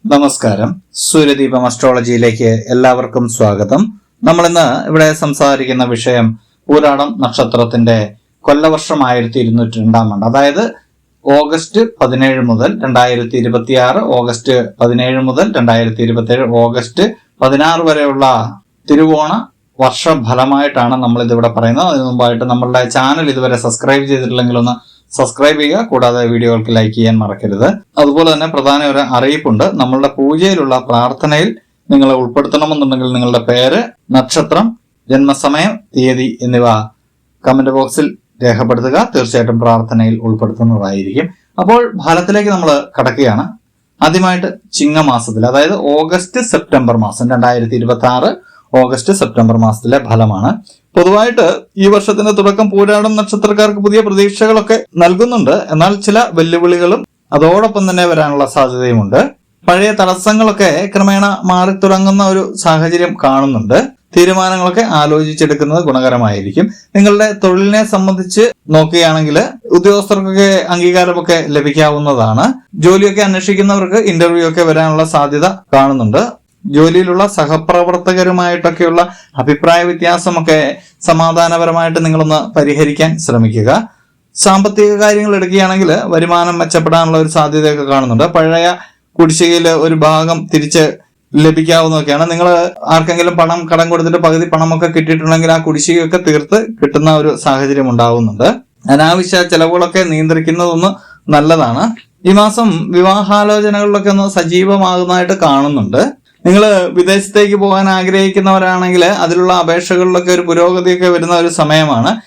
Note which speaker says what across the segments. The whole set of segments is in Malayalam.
Speaker 1: നമസ്കാരം. സൂര്യദീപം അസ്ട്രോളജിയിലേക്ക് എല്ലാവർക്കും സ്വാഗതം. നമ്മൾ ഇന്ന് ഇവിടെ സംസാരിക്കുന്ന വിഷയം പൂരാടം നക്ഷത്രത്തിന്റെ കൊല്ലവർഷം 1202 അതായത് ഓഗസ്റ്റ് 17 മുതൽ 2026, ഓഗസ്റ്റ് 17 മുതൽ 2027, ഓഗസ്റ്റ് 16 വരെയുള്ള തിരുവോണ വർഷഫലമായിട്ടാണ് നമ്മൾ ഇതിവിടെ പറയുന്നത്. അതിനു മുമ്പായിട്ട് നമ്മളുടെ ചാനൽ ഇതുവരെ സബ്സ്ക്രൈബ് ചെയ്തിട്ടില്ലെങ്കിൽ ഒന്ന് സബ്സ്ക്രൈബ് ചെയ്യുക. കൂടാതെ വീഡിയോകൾക്ക് ലൈക്ക് ചെയ്യാൻ മറക്കരുത്. അതുപോലെ തന്നെ പ്രധാന ഒരു അറിയിപ്പുണ്ട്. നമ്മളുടെ പൂജയിലുള്ള പ്രാർത്ഥനയിൽ നിങ്ങളെ ഉൾപ്പെടുത്തണമെന്നുണ്ടെങ്കിൽ നിങ്ങളുടെ പേര്, നക്ഷത്രം, ജന്മസമയം, തീയതി എന്നിവ കമന്റ് ബോക്സിൽ രേഖപ്പെടുത്തുക. തീർച്ചയായിട്ടും പ്രാർത്ഥനയിൽ ഉൾപ്പെടുത്തുന്നതായിരിക്കും. അപ്പോൾ ഫലത്തിലേക്ക് നമ്മൾ കടക്കുകയാണ്. ആദ്യമായിട്ട് ചിങ്ങമാസത്തിൽ, അതായത് ഓഗസ്റ്റ് സെപ്റ്റംബർ മാസം 2026 ഓഗസ്റ്റ് സെപ്റ്റംബർ മാസത്തിലെ ഫലമാണ്. പൊതുവായിട്ട് ഈ വർഷത്തിന്റെ തുടക്കം പൂരാടം നക്ഷത്രക്കാർക്ക് പുതിയ പ്രതീക്ഷകളൊക്കെ നൽകുന്നുണ്ട്. എന്നാൽ ചില വെല്ലുവിളികളും അതോടൊപ്പം തന്നെ വരാനുള്ള സാധ്യതയുമുണ്ട്. പഴയ തടസ്സങ്ങളൊക്കെ ക്രമേണ മാറി തുടങ്ങുന്ന ഒരു സാഹചര്യം കാണുന്നുണ്ട്. തീരുമാനങ്ങളൊക്കെ ആലോചിച്ചെടുക്കുന്നത് ഗുണകരമായിരിക്കും. നിങ്ങളുടെ തൊഴിലിനെ സംബന്ധിച്ച് നോക്കുകയാണെങ്കിൽ ഉദ്യോഗസ്ഥർക്കൊക്കെ അംഗീകാരമൊക്കെ ലഭിക്കാവുന്നതാണ്. ജോലിയൊക്കെ അന്വേഷിക്കുന്നവർക്ക് ഇന്റർവ്യൂ ഒക്കെ വരാനുള്ള സാധ്യത കാണുന്നുണ്ട്. ജോലിയിലുള്ള സഹപ്രവർത്തകരുമായിട്ടൊക്കെയുള്ള അഭിപ്രായ വ്യത്യാസമൊക്കെ സമാധാനപരമായിട്ട് നിങ്ങളൊന്ന് പരിഹരിക്കാൻ ശ്രമിക്കുക. സാമ്പത്തിക കാര്യങ്ങൾ എടുക്കുകയാണെങ്കിൽ വരുമാനം മെച്ചപ്പെടാനുള്ള ഒരു സാധ്യതയൊക്കെ കാണുന്നുണ്ട്. പഴയ കുടിശ്ശികയിൽ ഒരു ഭാഗം തിരിച്ച് ലഭിക്കാവുന്നതൊക്കെയാണ്. നിങ്ങൾ ആർക്കെങ്കിലും പണം കടം കൊടുത്തിട്ട് പകുതി പണമൊക്കെ കിട്ടിയിട്ടുണ്ടെങ്കിൽ ആ കുടിശ്ശികയൊക്കെ തീർത്ത് കിട്ടുന്ന ഒരു സാഹചര്യം ഉണ്ടാവുന്നുണ്ട്. അനാവശ്യ ചെലവുകളൊക്കെ നിയന്ത്രിക്കുന്നതൊന്ന് നല്ലതാണ്. ഈ മാസം വിവാഹാലോചനകളിലൊക്കെ ഒന്ന് സജീവമാകുന്നതായിട്ട് കാണുന്നുണ്ട്. നിങ്ങൾ വിദേശത്തേക്ക് പോകാൻ ആഗ്രഹിക്കുന്നവരാണെങ്കിൽ അതിലുള്ള അപേക്ഷകളിലൊക്കെ ഒരു പുരോഗതിയൊക്കെ വരുന്ന ഒരു സമയമാണ്.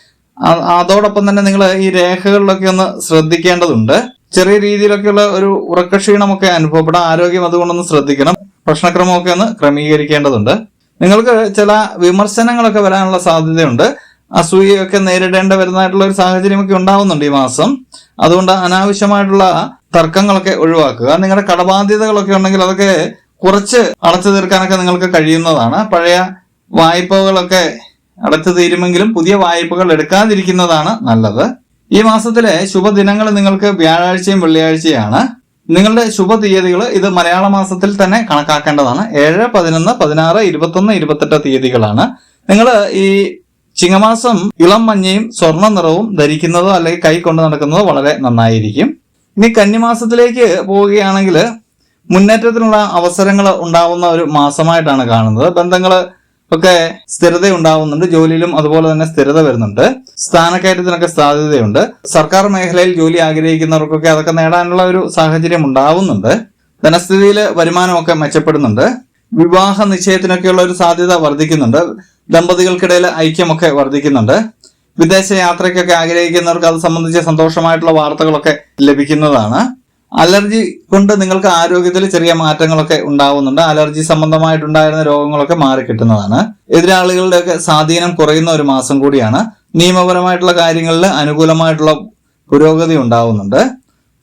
Speaker 1: അതോടൊപ്പം തന്നെ നിങ്ങൾ ഈ രേഖകളിലൊക്കെ ഒന്ന് ശ്രദ്ധിക്കേണ്ടതുണ്ട്. ചെറിയ രീതിയിലൊക്കെയുള്ള ഒരു ഉറക്കക്ഷീണമൊക്കെ അനുഭവപ്പെടാം. ആരോഗ്യം അതുകൊണ്ടൊന്ന് ശ്രദ്ധിക്കണം. ഭക്ഷണക്രമമൊക്കെ ഒന്ന് ക്രമീകരിക്കേണ്ടതുണ്ട്. നിങ്ങൾക്ക് ചില വിമർശനങ്ങളൊക്കെ വരാനുള്ള സാധ്യതയുണ്ട്. അസൂയയൊക്കെ നേരിടേണ്ട വരുന്നതായിട്ടുള്ള ഒരു സാഹചര്യമൊക്കെ ഉണ്ടാവുന്നുണ്ട് ഈ മാസം. അതുകൊണ്ട് അനാവശ്യമായിട്ടുള്ള തർക്കങ്ങളൊക്കെ ഒഴിവാക്കുക. നിങ്ങളുടെ കടബാധ്യതകളൊക്കെ ഉണ്ടെങ്കിൽ അതൊക്കെ കുറച്ച് അടച്ചു തീർക്കാനൊക്കെ നിങ്ങൾക്ക് കഴിയുന്നതാണ്. പഴയ വായ്പകളൊക്കെ അടച്ചു തീരുമെങ്കിലും പുതിയ വായ്പകൾ എടുക്കാതിരിക്കുന്നതാണ് നല്ലത്. ഈ മാസത്തിലെ ശുഭദിനങ്ങൾ നിങ്ങൾക്ക് വ്യാഴാഴ്ചയും വെള്ളിയാഴ്ചയാണ്. നിങ്ങളുടെ ശുഭ തീയതികൾ ഇത് മലയാള മാസത്തിൽ തന്നെ കണക്കാക്കേണ്ടതാണ്. 7, 11, 16, 21, 28 തീയതികളാണ്. നിങ്ങൾ ഈ ചിങ്ങമാസം ഇളം മഞ്ഞയും സ്വർണ്ണ നിറവും ധരിക്കുന്നതോ അല്ലെങ്കിൽ കൈ കൊണ്ട് നടക്കുന്നതോ വളരെ നന്നായിരിക്കും. ഇനി കന്നിമാസത്തിലേക്ക് പോവുകയാണെങ്കിൽ മുന്നേറ്റത്തിനുള്ള അവസരങ്ങൾ ഉണ്ടാവുന്ന ഒരു മാസമായിട്ടാണ് കാണുന്നത്. ബന്ധങ്ങൾ ഒക്കെ സ്ഥിരത ഉണ്ടാവുന്നുണ്ട്. ജോലിയിലും അതുപോലെ തന്നെ സ്ഥിരത വരുന്നുണ്ട്. സ്ഥാനക്കയറ്റത്തിനൊക്കെ സാധ്യതയുണ്ട്. സർക്കാർ മേഖലയിൽ ജോലി ആഗ്രഹിക്കുന്നവർക്കൊക്കെ അതൊക്കെ നേടാനുള്ള ഒരു സാഹചര്യം ഉണ്ടാവുന്നുണ്ട്. ധനസ്ഥിതിയിൽ വരുമാനമൊക്കെ മെച്ചപ്പെടുന്നുണ്ട്. വിവാഹ നിശ്ചയത്തിനൊക്കെയുള്ള ഒരു സാധ്യത വർദ്ധിക്കുന്നുണ്ട്. ദമ്പതികൾക്കിടയിൽ ഐക്യമൊക്കെ വർദ്ധിക്കുന്നുണ്ട്. വിദേശ യാത്രയ്ക്കൊക്കെ ആഗ്രഹിക്കുന്നവർക്ക് അത് സംബന്ധിച്ച് സന്തോഷമായിട്ടുള്ള വാർത്തകളൊക്കെ ലഭിക്കുന്നതാണ്. അലർജി കൊണ്ട് നിങ്ങൾക്ക് ആരോഗ്യത്തിൽ ചെറിയ മാറ്റങ്ങളൊക്കെ ഉണ്ടാവുന്നുണ്ട്. അലർജി സംബന്ധമായിട്ടുണ്ടായിരുന്ന രോഗങ്ങളൊക്കെ മാറിക്കിട്ടുന്നതാണ്. എതിരാളികളുടെയൊക്കെ സ്വാധീനം കുറയുന്ന ഒരു മാസം കൂടിയാണ്. നിയമപരമായിട്ടുള്ള കാര്യങ്ങളിൽ അനുകൂലമായിട്ടുള്ള പുരോഗതി ഉണ്ടാവുന്നുണ്ട്.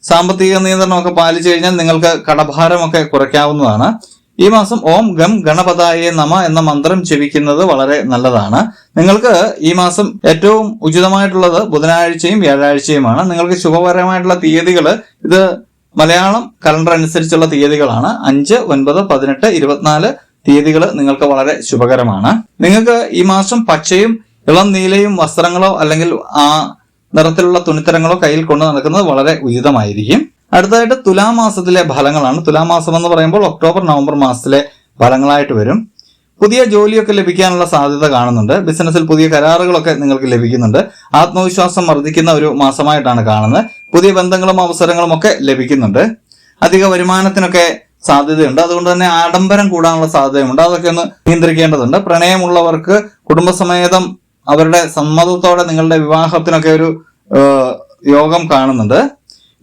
Speaker 1: സാമ്പത്തിക നിയന്ത്രണമൊക്കെ പാലിച്ചു കഴിഞ്ഞാൽ നിങ്ങൾക്ക് കടഭാരമൊക്കെ കുറയ്ക്കാവുന്നതാണ്. ഈ മാസം ഓം ഗം ഗണപതായേ നമ എന്ന മന്ത്രം ജപിക്കുന്നത് വളരെ നല്ലതാണ്. നിങ്ങൾക്ക് ഈ മാസം ഏറ്റവും ഉചിതമായിട്ടുള്ളത് ബുധനാഴ്ചയും വ്യാഴാഴ്ചയുമാണ്. നിങ്ങൾക്ക് ശുഭകരമായിട്ടുള്ള തീയതികൾ ഇത് മലയാളം കലണ്ടർ അനുസരിച്ചുള്ള തീയതികളാണ്. 5, 9, 18, 24 തീയതികൾ നിങ്ങൾക്ക് വളരെ ശുഭകരമാണ്. നിങ്ങൾക്ക് ഈ മാസം പച്ചയും ഇളം നീലയും വസ്ത്രങ്ങളോ അല്ലെങ്കിൽ ആ നിറത്തിലുള്ള തുണിത്തരങ്ങളോ കയ്യിൽ കൊണ്ടു നടക്കുന്നത് വളരെ ഉചിതമായിരിക്കും. അടുത്തതായിട്ട് തുലാമാസത്തിലെ ഫലങ്ങളാണ്. തുലാമാസം എന്ന് പറയുമ്പോൾ ഒക്ടോബർ, നവംബർ മാസത്തിലെ ഫലങ്ങളായിട്ട് വരും. പുതിയ ജോലിയൊക്കെ ലഭിക്കാനുള്ള സാധ്യത കാണുന്നുണ്ട്. ബിസിനസ്സിൽ പുതിയ കരാറുകളൊക്കെ നിങ്ങൾക്ക് ലഭിക്കുന്നുണ്ട്. ആത്മവിശ്വാസം വർദ്ധിക്കുന്ന ഒരു മാസമായിട്ടാണ് കാണുന്നത്. പുതിയ ബന്ധങ്ങളും അവസരങ്ങളും ഒക്കെ ലഭിക്കുന്നുണ്ട്. അധിക വരുമാനത്തിനൊക്കെ സാധ്യതയുണ്ട്. അതുകൊണ്ട് തന്നെ ആഡംബരം കൂടാനുള്ള സാധ്യതയുണ്ട്. അതൊക്കെ ഒന്ന് നിയന്ത്രിക്കേണ്ടതുണ്ട്. പ്രണയമുള്ളവർക്ക് കുടുംബസമേതം അവരുടെ സമ്മതത്തോടെ നിങ്ങളുടെ വിവാഹത്തിനൊക്കെ ഒരു യോഗം കാണുന്നുണ്ട്.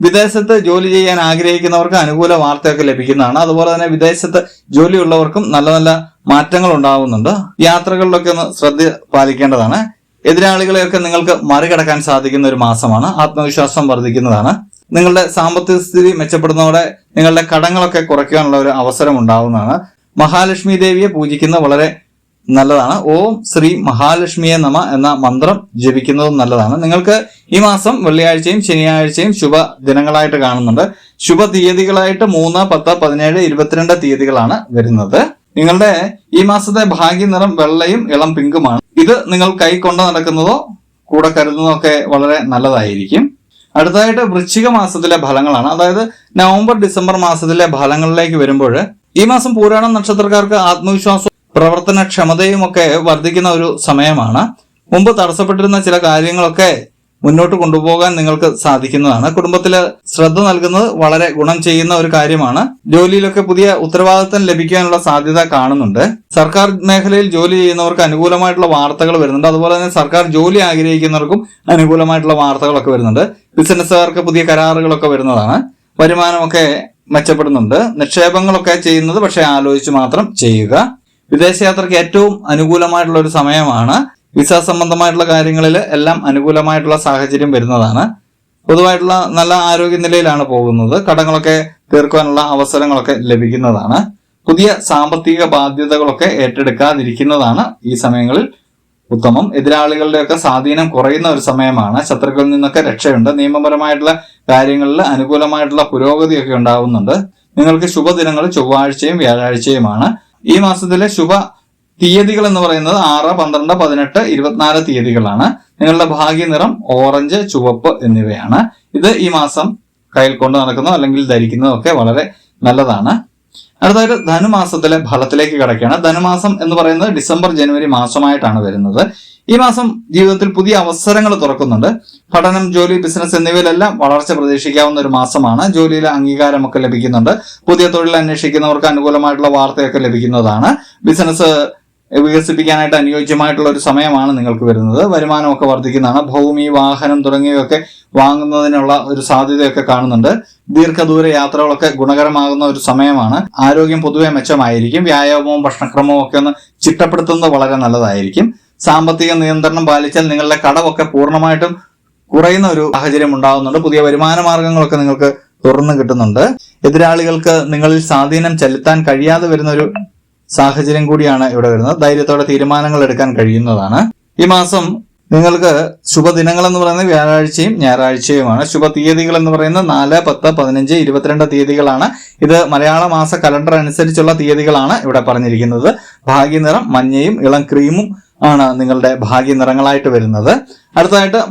Speaker 1: വിദേശത്ത് ജോലി ചെയ്യാൻ ആഗ്രഹിക്കുന്നവർക്ക് അനുകൂല വാർത്തയൊക്കെ ലഭിക്കുന്നതാണ്. അതുപോലെ തന്നെ വിദേശത്ത് ജോലിയുള്ളവർക്കും നല്ല നല്ല മാറ്റങ്ങൾ ഉണ്ടാവുന്നുണ്ട്. യാത്രകളിലൊക്കെ ഒന്ന് ശ്രദ്ധ പാലിക്കേണ്ടതാണ്. എതിരാളികളെയൊക്കെ നിങ്ങൾക്ക് മറികടക്കാൻ സാധിക്കുന്ന ഒരു മാസമാണ്. ആത്മവിശ്വാസം വർദ്ധിക്കുന്നതാണ്. നിങ്ങളുടെ സാമ്പത്തിക സ്ഥിതി മെച്ചപ്പെടുന്നതോടെ നിങ്ങളുടെ കടങ്ങളൊക്കെ കുറയ്ക്കാനുള്ള ഒരു അവസരം ഉണ്ടാവുന്നതാണ്. മഹാലക്ഷ്മി ദേവിയെ പൂജിക്കുന്നത് വളരെ നല്ലതാണ്. ഓം ശ്രീ മഹാലക്ഷ്മിയെ നമ എന്ന മന്ത്രം ജപിക്കുന്നതും നല്ലതാണ്. നിങ്ങൾക്ക് ഈ മാസം വെള്ളിയാഴ്ചയും ശനിയാഴ്ചയും ശുഭ ദിനങ്ങളായിട്ട് കാണുന്നുണ്ട്. ശുഭ തീയതികളായിട്ട് 3, 10, 17, 22 തീയതികളാണ് വരുന്നത്. നിങ്ങളുടെ ഈ മാസത്തെ ഭാഗ്യ നിറം വെള്ളയും ഇളം പിങ്കുമാണ്. ഇത് നിങ്ങൾ കൈ കൊണ്ട് നടക്കുന്നതോ കൂടെ കരുതുന്നതോ ഒക്കെ വളരെ നല്ലതായിരിക്കും. അടുത്തതായിട്ട് വൃശ്ചിക മാസത്തിലെ ഫലങ്ങളാണ്. അതായത് നവംബർ ഡിസംബർ മാസത്തിലെ ഫലങ്ങളിലേക്ക് വരുമ്പോൾ ഈ മാസം പൂരാടം നക്ഷത്രക്കാർക്ക് ആത്മവിശ്വാസവും പ്രവർത്തനക്ഷമതയും ഒക്കെ വർദ്ധിക്കുന്ന ഒരു സമയമാണ്. മുമ്പ് തടസ്സപ്പെട്ടിരുന്ന ചില കാര്യങ്ങളൊക്കെ മുന്നോട്ട് കൊണ്ടുപോകാൻ നിങ്ങൾക്ക് സാധിക്കുന്നതാണ്. കുടുംബത്തില് ശ്രദ്ധ നൽകുന്നത് വളരെ ഗുണം ചെയ്യുന്ന ഒരു കാര്യമാണ്. ജോലിയിലൊക്കെ പുതിയ ഉത്തരവാദിത്തം ലഭിക്കാനുള്ള സാധ്യത കാണുന്നുണ്ട്. സർക്കാർ മേഖലയിൽ ജോലി ചെയ്യുന്നവർക്ക് അനുകൂലമായിട്ടുള്ള വാർത്തകൾ വരുന്നുണ്ട്. അതുപോലെ തന്നെ സർക്കാർ ജോലി ആഗ്രഹിക്കുന്നവർക്കും അനുകൂലമായിട്ടുള്ള വാർത്തകളൊക്കെ വരുന്നുണ്ട്. ബിസിനസ്സുകാർക്ക് പുതിയ കരാറുകളൊക്കെ വരുന്നതാണ്. വരുമാനമൊക്കെ മെച്ചപ്പെടുന്നുണ്ട്. നിക്ഷേപങ്ങളൊക്കെ ചെയ്യുന്നത് പക്ഷെ ആലോചിച്ച് മാത്രം ചെയ്യുക. വിദേശയാത്രയ്ക്ക് ഏറ്റവും അനുകൂലമായിട്ടുള്ള ഒരു സമയമാണ്. വിസ സംബന്ധമായിട്ടുള്ള കാര്യങ്ങളിൽ എല്ലാം അനുകൂലമായിട്ടുള്ള സാഹചര്യം വരുന്നതാണ്. പൊതുവായിട്ടുള്ള നല്ല ആരോഗ്യനിലയിലാണ് പോകുന്നത്. കടങ്ങളൊക്കെ തീർക്കാനുള്ള അവസരങ്ങളൊക്കെ ലഭിക്കുന്നതാണ്. പുതിയ സാമ്പത്തിക ബാധ്യതകളൊക്കെ ഏറ്റെടുക്കാതിരിക്കുന്നതാണ് ഈ സമയങ്ങളിൽ ഉത്തമം. എതിരാളികളുടെയൊക്കെ സ്വാധീനം കുറയുന്ന ഒരു സമയമാണ്. ശത്രുക്കളിൽ നിന്നൊക്കെ രക്ഷയുണ്ട്. നിയമപരമായിട്ടുള്ള കാര്യങ്ങളിൽ അനുകൂലമായിട്ടുള്ള പുരോഗതിയൊക്കെ ഉണ്ടാവുന്നുണ്ട്. നിങ്ങൾക്ക് ശുഭദിനങ്ങൾ ചൊവ്വാഴ്ചയും വ്യാഴാഴ്ചയുമാണ്. ഈ മാസത്തിലെ ശുഭ തീയതികൾ എന്ന് പറയുന്നത് 6, 12, 18, 24 തീയതികളാണ്. നിങ്ങളുടെ ഭാഗ്യ നിറം ഓറഞ്ച്, ചുവപ്പ് എന്നിവയാണ്. ഇത് ഈ മാസം കയ്യിൽ കൊണ്ട് നടക്കുന്നതോ അല്ലെങ്കിൽ ധരിക്കുന്നതോ ഒക്കെ വളരെ നല്ലതാണ്. അടുത്തായിട്ട് ധനുമാസത്തിലെ ഫലത്തിലേക്ക് കിടക്കുകയാണ്. ധനുമാസം എന്ന് പറയുന്നത് ഡിസംബർ ജനുവരി മാസമായിട്ടാണ് വരുന്നത്. ഈ മാസം ജീവിതത്തിൽ പുതിയ അവസരങ്ങൾ തുറക്കുന്നുണ്ട്. പഠനം, ജോലി, ബിസിനസ് എന്നിവയിലെല്ലാം വളർച്ച പ്രതീക്ഷിക്കാവുന്ന ഒരു മാസമാണ്. ജോലിയിൽ അംഗീകാരമൊക്കെ ലഭിക്കുന്നുണ്ട്. പുതിയ തൊഴിൽ അന്വേഷിക്കുന്നവർക്ക് അനുകൂലമായിട്ടുള്ള വാർത്തയൊക്കെ ലഭിക്കുന്നതാണ്. ബിസിനസ് വികസിപ്പിക്കാനായിട്ട് അനുയോജ്യമായിട്ടുള്ള ഒരു സമയമാണ് നിങ്ങൾക്ക് വരുന്നത്. വരുമാനമൊക്കെ വർദ്ധിക്കുന്നതാണ്. ഭൂമി, വാഹനം തുടങ്ങിയവയൊക്കെ വാങ്ങുന്നതിനുള്ള ഒരു സാധ്യതയൊക്കെ കാണുന്നുണ്ട്. ദീർഘദൂര യാത്രകളൊക്കെ ഗുണകരമാകുന്ന ഒരു സമയമാണ്. ആരോഗ്യം പൊതുവെ മെച്ചമായിരിക്കും. വ്യായാമവും ഭക്ഷണക്രമവും ഒക്കെ ഒന്ന് ചിട്ടപ്പെടുത്തുന്നത് വളരെ നല്ലതായിരിക്കും. സാമ്പത്തിക നിയന്ത്രണം പാലിച്ചാൽ നിങ്ങളുടെ കടമൊക്കെ പൂർണ്ണമായിട്ടും കുറയുന്ന ഒരു സാഹചര്യം ഉണ്ടാകുന്നുണ്ട്. പുതിയ വരുമാന മാർഗങ്ങളൊക്കെ നിങ്ങൾക്ക് തുറന്നു കിട്ടുന്നുണ്ട്. എതിരാളികൾക്ക് നിങ്ങളിൽ സ്വാധീനം ചെലുത്താൻ കഴിയാതെ വരുന്ന ഒരു സാഹചര്യം കൂടിയാണ് ഇവിടെ വരുന്നത്. ധൈര്യത്തോടെ തീരുമാനങ്ങൾ എടുക്കാൻ കഴിയുന്നതാണ്. ഈ മാസം നിങ്ങൾക്ക് ശുഭദിനങ്ങൾ എന്ന് പറയുന്നത് വ്യാഴാഴ്ചയും ഞായറാഴ്ചയുമാണ്. ശുഭ തീയതികൾ എന്ന് പറയുന്നത് 4, 10, 15, 22 തീയതികളാണ്. ഇത് മലയാള മാസ കലണ്ടർ അനുസരിച്ചുള്ള തീയതികളാണ് ഇവിടെ പറഞ്ഞിരിക്കുന്നത്. ഭാഗ്യനിറം മഞ്ഞയും ഇളം ക്രീമും ആണ് നിങ്ങളുടെ ഭാഗ്യ നിറങ്ങളായിട്ട് വരുന്നത്. അടുത്തതായിട്ട്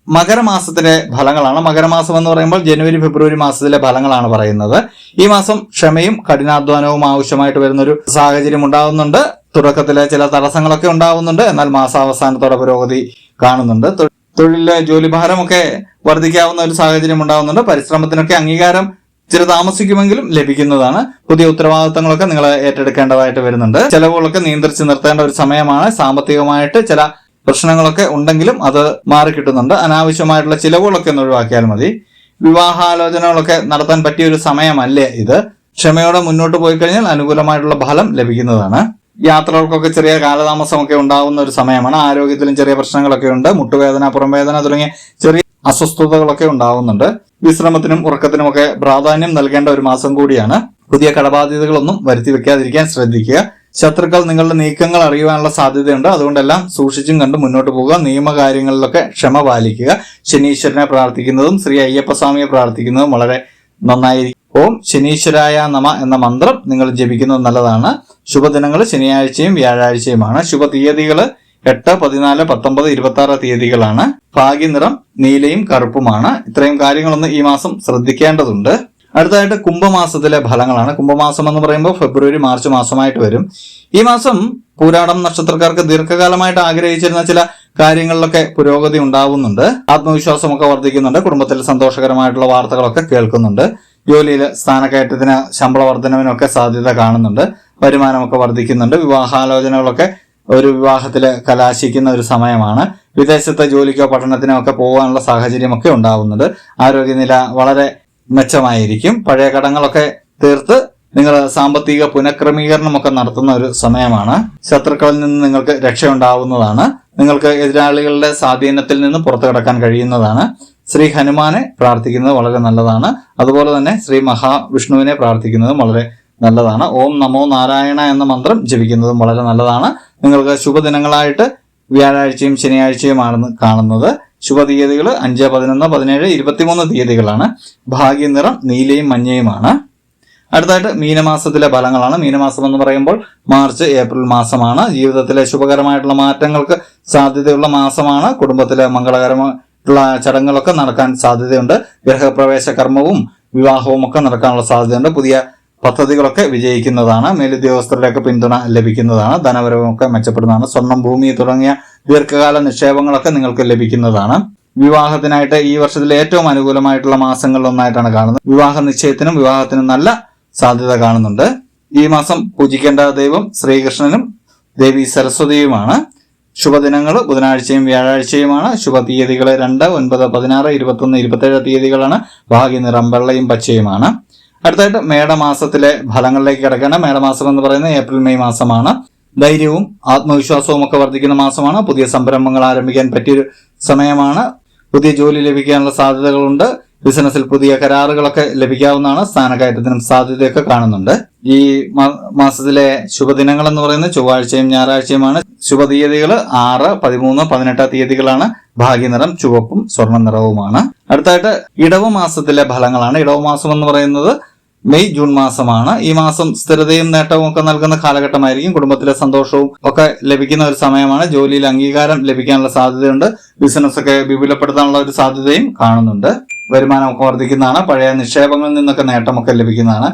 Speaker 1: മകരമാസത്തിലെ ഫലങ്ങളാണ്. മകരമാസം എന്ന് പറയുമ്പോൾ ജനുവരി ഫെബ്രുവരി മാസത്തിലെ ഫലങ്ങളാണ് പറയുന്നത്. ഈ മാസം ക്ഷമയും കഠിനാധ്വാനവും ആവശ്യമായിട്ട് വരുന്നൊരു സാഹചര്യം ഉണ്ടാകുന്നുണ്ട്. തുടക്കത്തിലെ ചില തടസ്സങ്ങളൊക്കെ ഉണ്ടാവുന്നുണ്ട്. എന്നാൽ മാസാവസാനത്തോടെ പുരോഗതി കാണുന്നുണ്ട്. തൊഴിലിലെ ജോലിഭാരമൊക്കെ വർദ്ധിക്കാവുന്ന ഒരു സാഹചര്യം ഉണ്ടാകുന്നുണ്ട്. പരിശ്രമത്തിനൊക്കെ അംഗീകാരം ചില താമസിക്കുമെങ്കിലും ലഭിക്കുന്നതാണ്. പുതിയ ഉത്തരവാദിത്തങ്ങളൊക്കെ നിങ്ങൾ ഏറ്റെടുക്കേണ്ടതായിട്ട് വരുന്നുണ്ട്. ചെലവുകളൊക്കെ നിയന്ത്രിച്ച് നിർത്തേണ്ട ഒരു സമയമാണ്. സാമ്പത്തികമായിട്ട് ചില പ്രശ്നങ്ങളൊക്കെ ഉണ്ടെങ്കിലും അത് മാറിക്കിട്ടുന്നുണ്ട്. അനാവശ്യമായിട്ടുള്ള ചിലവുകളൊക്കെ ഒന്ന് ഒഴിവാക്കിയാൽ മതി. വിവാഹാലോചനകളൊക്കെ നടത്താൻ പറ്റിയ ഒരു സമയമല്ലേ ഇത്. ക്ഷമയോടെ മുന്നോട്ട് പോയി കഴിഞ്ഞാൽ അനുകൂലമായിട്ടുള്ള ഫലം ലഭിക്കുന്നതാണ്. യാത്രകൾക്കൊക്കെ ചെറിയ കാലതാമസമൊക്കെ ഉണ്ടാവുന്ന ഒരു സമയമാണ്. ആരോഗ്യത്തിലും ചെറിയ പ്രശ്നങ്ങളൊക്കെ ഉണ്ട്. മുട്ടുവേദന, പുറംവേദന തുടങ്ങിയ ചെറിയ അസ്വസ്ഥതകളൊക്കെ ഉണ്ടാവുന്നുണ്ട്. വിശ്രമത്തിനും ഉറക്കത്തിനുമൊക്കെ പ്രാധാന്യം നൽകേണ്ട ഒരു മാസം കൂടിയാണ്. പുതിയ കടബാധ്യതകളൊന്നും വരുത്തി വെക്കാതിരിക്കാൻ ശ്രദ്ധിക്കുക. ശത്രുക്കൾ നിങ്ങളുടെ നീക്കങ്ങൾ അറിയുവാനുള്ള സാധ്യതയുണ്ട്. അതുകൊണ്ടെല്ലാം സൂക്ഷിച്ചും കണ്ട് മുന്നോട്ട് പോകുക. നിയമകാര്യങ്ങളിലൊക്കെ ക്ഷമ പാലിക്കുക. ശനീശ്വരനെ പ്രാർത്ഥിക്കുന്നതും ശ്രീ അയ്യപ്പസ്വാമിയെ പ്രാർത്ഥിക്കുന്നതും വളരെ നന്നായിരിക്കും. ഓം ശനീശ്വരായ നമ എന്ന മന്ത്രം നിങ്ങൾ ജപിക്കുന്നത് നല്ലതാണ്. ശുഭദിനങ്ങൾ ശനിയാഴ്ചയും വ്യാഴാഴ്ചയുമാണ്. ശുഭ തീയതികൾ 8, 14, 19, 26 തീയതികളാണ്. ഭാഗ്യനിറം നീലയും കറുപ്പുമാണ്. ഇത്രയും കാര്യങ്ങളൊന്ന് ഈ മാസം ശ്രദ്ധിക്കേണ്ടതുണ്ട്. അടുത്തതായിട്ട് കുംഭമാസത്തിലെ ഫലങ്ങളാണ്. കുംഭമാസം എന്ന് പറയുമ്പോൾ ഫെബ്രുവരി മാർച്ച് മാസമായിട്ട് വരും. ഈ മാസം പൂരാടം നക്ഷത്രക്കാർക്ക് ദീർഘകാലമായിട്ട് ആഗ്രഹിച്ചിരുന്ന ചില കാര്യങ്ങളിലൊക്കെ പുരോഗതി ഉണ്ടാവുന്നുണ്ട്. ആത്മവിശ്വാസമൊക്കെ വർദ്ധിക്കുന്നുണ്ട്. കുടുംബത്തിൽ സന്തോഷകരമായിട്ടുള്ള വാർത്തകളൊക്കെ കേൾക്കുന്നുണ്ട്. ജോലിയിൽ സ്ഥാനക്കയറ്റത്തിന്, ശമ്പള വർധനവിനൊക്കെ സാധ്യത കാണുന്നുണ്ട്. വരുമാനമൊക്കെ വർദ്ധിക്കുന്നുണ്ട്. വിവാഹാലോചനകളൊക്കെ ഒരു വിവാഹത്തില് കലാശിക്കുന്ന ഒരു സമയമാണ്. വിദേശത്തെ ജോലിക്കോ പഠനത്തിനോ ഒക്കെ പോകാനുള്ള സാഹചര്യമൊക്കെ ഉണ്ടാവുന്നുണ്ട്. ആരോഗ്യനില വളരെ മെച്ചമായിരിക്കും. പഴയ കടങ്ങളൊക്കെ തീർത്ത് നിങ്ങൾ സാമ്പത്തിക പുനഃക്രമീകരണമൊക്കെ നടത്തുന്ന ഒരു സമയമാണ്. ശത്രുക്കളിൽ നിന്ന് നിങ്ങൾക്ക് രക്ഷയുണ്ടാവുന്നതാണ്. നിങ്ങൾക്ക് എതിരാളികളുടെ സ്വാധീനത്തിൽ നിന്ന് പുറത്തു കടക്കാൻ കഴിയുന്നതാണ്. ശ്രീ ഹനുമാനെ പ്രാർത്ഥിക്കുന്നത് വളരെ നല്ലതാണ്. അതുപോലെ തന്നെ ശ്രീ മഹാവിഷ്ണുവിനെ പ്രാർത്ഥിക്കുന്നതും വളരെ നല്ലതാണ്. ഓം നമോ നാരായണ എന്ന മന്ത്രം ജപിക്കുന്നതും വളരെ നല്ലതാണ്. നിങ്ങൾക്ക് ശുഭദിനങ്ങളായിട്ട് വ്യാഴാഴ്ചയും ശനിയാഴ്ചയുമാണ് കാണുന്നത്. ശുഭ തീയതികൾ 5, 11, 17, 23 തീയതികളാണ്. ഭാഗ്യനിറം നീലയും മഞ്ഞയുമാണ്. അടുത്തായിട്ട് മീനമാസത്തിലെ ഫലങ്ങളാണ്. മീനമാസം എന്ന് പറയുമ്പോൾ മാർച്ച്, ഏപ്രിൽ മാസമാണ്. ജീവിതത്തിലെ ശുഭകരമായിട്ടുള്ള മാറ്റങ്ങൾക്ക് സാധ്യതയുള്ള മാസമാണ്. കുടുംബത്തിലെ മംഗളകരമായിട്ടുള്ള ചടങ്ങുകളൊക്കെ നടക്കാൻ സാധ്യതയുണ്ട്. ഗൃഹപ്രവേശ കർമ്മവും വിവാഹവും ഒക്കെ നടക്കാനുള്ള സാധ്യതയുണ്ട്. പുതിയ പദ്ധതികളൊക്കെ വിജയിക്കുന്നതാണ്. മേലുദ്യോഗസ്ഥരുടെയൊക്കെ പിന്തുണ ലഭിക്കുന്നതാണ്. ധനപരമൊക്കെ മെച്ചപ്പെടുന്നതാണ്. സ്വർണം, ഭൂമി തുടങ്ങിയ ദീർഘകാല നിക്ഷേപങ്ങളൊക്കെ നിങ്ങൾക്ക് ലഭിക്കുന്നതാണ്. വിവാഹത്തിനായിട്ട് ഈ വർഷത്തിലെ ഏറ്റവും അനുകൂലമായിട്ടുള്ള മാസങ്ങളിൽ ഒന്നായിട്ടാണ് കാണുന്നത്. വിവാഹ നിശ്ചയത്തിനും വിവാഹത്തിനും നല്ല സാധ്യത കാണുന്നുണ്ട്. ഈ മാസം പൂജിക്കേണ്ട ദൈവം ശ്രീകൃഷ്ണനും ദേവി സരസ്വതിയുമാണ്. ശുഭദിനങ്ങൾ ബുധനാഴ്ചയും വ്യാഴാഴ്ചയുമാണ്. ശുഭ തീയതികൾ 2, 9, 16, 21, 27 തീയതികളാണ്. ഭാഗ്യനിറം വെള്ളയും പച്ചയുമാണ്. അടുത്തായിട്ട് മേടമാസത്തിലെ ഫലങ്ങളിലേക്ക് കിടക്കേണ്ട. മേടമാസം എന്ന് പറയുന്നത് ഏപ്രിൽ, മെയ് മാസമാണ്. ധൈര്യവും ആത്മവിശ്വാസവും ഒക്കെ വർദ്ധിക്കുന്ന മാസമാണ്. പുതിയ സംരംഭങ്ങൾ ആരംഭിക്കാൻ പറ്റിയൊരു സമയമാണ്. പുതിയ ജോലി ലഭിക്കാനുള്ള സാധ്യതകളുണ്ട്. ബിസിനസ്സിൽ പുതിയ കരാറുകളൊക്കെ ലഭിക്കാവുന്നതാണ്. സ്ഥാനക്കയറ്റത്തിനും സാധ്യതയൊക്കെ കാണുന്നുണ്ട്. ഈ മാസത്തിലെ ശുഭദിനങ്ങൾ എന്ന് പറയുന്നത് ചൊവ്വാഴ്ചയും ഞായറാഴ്ചയുമാണ്. ശുഭ തീയതികൾ 6, 13, 18 തീയതികളാണ്. ഭാഗ്യനിറം ചുവപ്പും സ്വർണ്ണ നിറവുമാണ്. അടുത്തായിട്ട് ഇടവ മാസത്തിലെ ഫലങ്ങളാണ്. ഇടവ മാസം എന്ന് പറയുന്നത് മെയ്, ജൂൺ മാസമാണ്. ഈ മാസം സ്ഥിരതയും നേട്ടവും ഒക്കെ നൽകുന്ന കാലഘട്ടമായിരിക്കും. കുടുംബത്തിലെ സന്തോഷവും ഒക്കെ ലഭിക്കുന്ന ഒരു സമയമാണ്. ജോലിയിൽ അംഗീകാരം ലഭിക്കാനുള്ള സാധ്യതയുണ്ട്. ബിസിനസ് ഒക്കെ വിപുലപ്പെടുത്താനുള്ള ഒരു സാധ്യതയും കാണുന്നുണ്ട്. വരുമാനമൊക്കെ വർദ്ധിക്കുന്നതാണ്. പഴയ നിക്ഷേപങ്ങളിൽ നിന്നൊക്കെ നേട്ടമൊക്കെ ലഭിക്കുന്നതാണ്.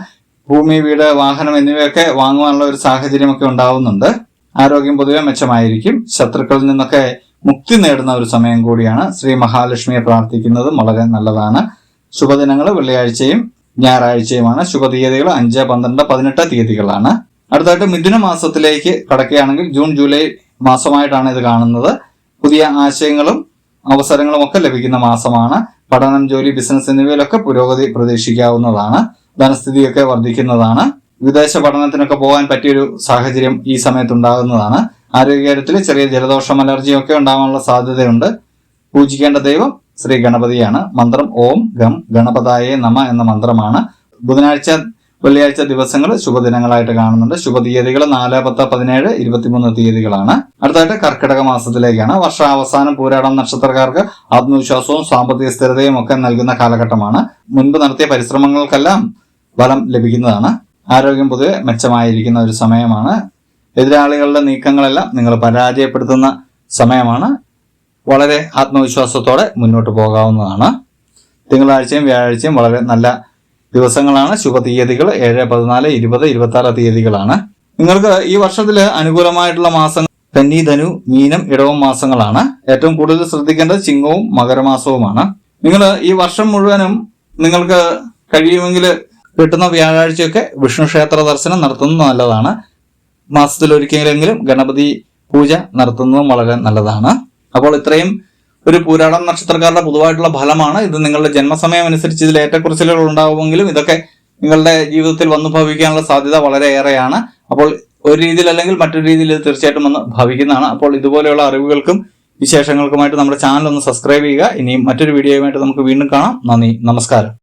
Speaker 1: ഭൂമി, വീട്, വാഹനം എന്നിവയൊക്കെ വാങ്ങുവാനുള്ള ഒരു സാഹചര്യമൊക്കെ ഉണ്ടാവുന്നുണ്ട്. ആരോഗ്യം പൊതുവെ മെച്ചമായിരിക്കും. ശത്രുക്കളിൽ നിന്നൊക്കെ മുക്തി നേടുന്ന ഒരു സമയം കൂടിയാണ്. ശ്രീ മഹാലക്ഷ്മിയെ പ്രാർത്ഥിക്കുന്നത് വളരെ നല്ലതാണ്. ശുഭദിനങ്ങൾ വെള്ളിയാഴ്ചയും ഞായറാഴ്ചയുമാണ്. ശുഭ തീയതികൾ 5, 12, 18 തീയതികളാണ്. അടുത്തായിട്ട് മിഥുന മാസത്തിലേക്ക് കടക്കുകയാണെങ്കിൽ ജൂൺ, ജൂലൈ മാസമായിട്ടാണ് ഇത് കാണുന്നത്. പുതിയ ആശയങ്ങളും അവസരങ്ങളും ഒക്കെ ലഭിക്കുന്ന മാസമാണ്. പഠനം, ജോലി, ബിസിനസ് എന്നിവയിലൊക്കെ പുരോഗതി പ്രതീക്ഷിക്കാവുന്നതാണ്. ധനസ്ഥിതിയൊക്കെ വർദ്ധിക്കുന്നതാണ്. വിദേശ പഠനത്തിനൊക്കെ പോകാൻ പറ്റിയൊരു സാഹചര്യം ഈ സമയത്ത് ഉണ്ടാകുന്നതാണ്. ആരോഗ്യകാര്യത്തിൽ ചെറിയ ജലദോഷം, അലർജിയും ഒക്കെ ഉണ്ടാകാനുള്ള സാധ്യതയുണ്ട്. പൂജിക്കേണ്ട ദൈവം ശ്രീ ഗണപതിയാണ്. മന്ത്രം ഓം ഗം ഗണപതായേ നമ എന്ന മന്ത്രമാണ്. ബുധനാഴ്ച, വെള്ളിയാഴ്ച ദിവസങ്ങൾ ശുഭദിനങ്ങളായിട്ട് കാണുന്നുണ്ട്. ശുഭ തീയതികൾ 4, 10, 17, 23 തീയതികളാണ്. അടുത്തായിട്ട് കർക്കിടക മാസത്തിലേക്കാണ്. വർഷാവസാനം പൂരാടം നക്ഷത്രക്കാർക്ക് ആത്മവിശ്വാസവും സാമ്പത്തിക സ്ഥിരതയും ഒക്കെ നൽകുന്ന കാലഘട്ടമാണ്. മുൻപ് നടത്തിയ പരിശ്രമങ്ങൾക്കെല്ലാം ഫലം ലഭിക്കുന്നതാണ്. ആരോഗ്യം പൊതുവെ മെച്ചമായിരിക്കുന്ന ഒരു സമയമാണ്. എതിരാളികളുടെ നീക്കങ്ങളെല്ലാം നിങ്ങൾ പരാജയപ്പെടുത്തുന്ന സമയമാണ്. വളരെ ആത്മവിശ്വാസത്തോടെ മുന്നോട്ട് പോകാവുന്നതാണ്. തിങ്കളാഴ്ചയും വ്യാഴാഴ്ചയും വളരെ നല്ല ദിവസങ്ങളാണ്. ശുഭ തീയതികൾ 7, 14, 20, 26 തീയതികളാണ്. നിങ്ങൾക്ക് ഈ വർഷത്തില് അനുകൂലമായിട്ടുള്ള മാസങ്ങൾ കന്നി, ധനു, മീനം, ഇടവം മാസങ്ങളാണ്. ഏറ്റവും കൂടുതൽ ശ്രദ്ധിക്കേണ്ടത് ചിങ്ങവും മകരമാസവുമാണ്. നിങ്ങൾ ഈ വർഷം മുഴുവനും നിങ്ങൾക്ക് കഴിയുമെങ്കിൽ കിട്ടുന്ന വ്യാഴാഴ്ചയൊക്കെ വിഷ്ണു ക്ഷേത്ര ദർശനം നടത്തുന്നത് നല്ലതാണ്. മാസത്തിൽ ഒരിക്കലെങ്കിലും ഗണപതി പൂജ നടത്തുന്നതും വളരെ നല്ലതാണ്. അപ്പോൾ ഇത്രയും ഒരു പൂരാടം നക്ഷത്രക്കാരുടെ പൊതുവായിട്ടുള്ള ഫലമാണ്. ഇത് നിങ്ങളുടെ ജന്മസമയം അനുസരിച്ച് ഇതിൽ ഏറ്റക്കുറച്ചിലുകൾ ഉണ്ടാവുമെങ്കിലും ഇതൊക്കെ നിങ്ങളുടെ ജീവിതത്തിൽ വന്നു ഭവിക്കാനുള്ള സാധ്യത വളരെ ഏറെയാണ്. അപ്പോൾ ഒരു രീതിയിൽ അല്ലെങ്കിൽ മറ്റൊരു രീതിയിൽ ഇത് തീർച്ചയായിട്ടും വന്ന് ഭവിക്കുന്നതാണ്. അപ്പോൾ ഇതുപോലെയുള്ള അറിവുകൾക്കും വിശേഷങ്ങൾക്കുമായിട്ട് നമ്മുടെ ചാനൽ ഒന്ന് സബ്സ്ക്രൈബ് ചെയ്യുക. ഇനിയും മറ്റൊരു വീഡിയോയുമായിട്ട് നമുക്ക് വീണ്ടും കാണാം. നന്ദി, നമസ്കാരം.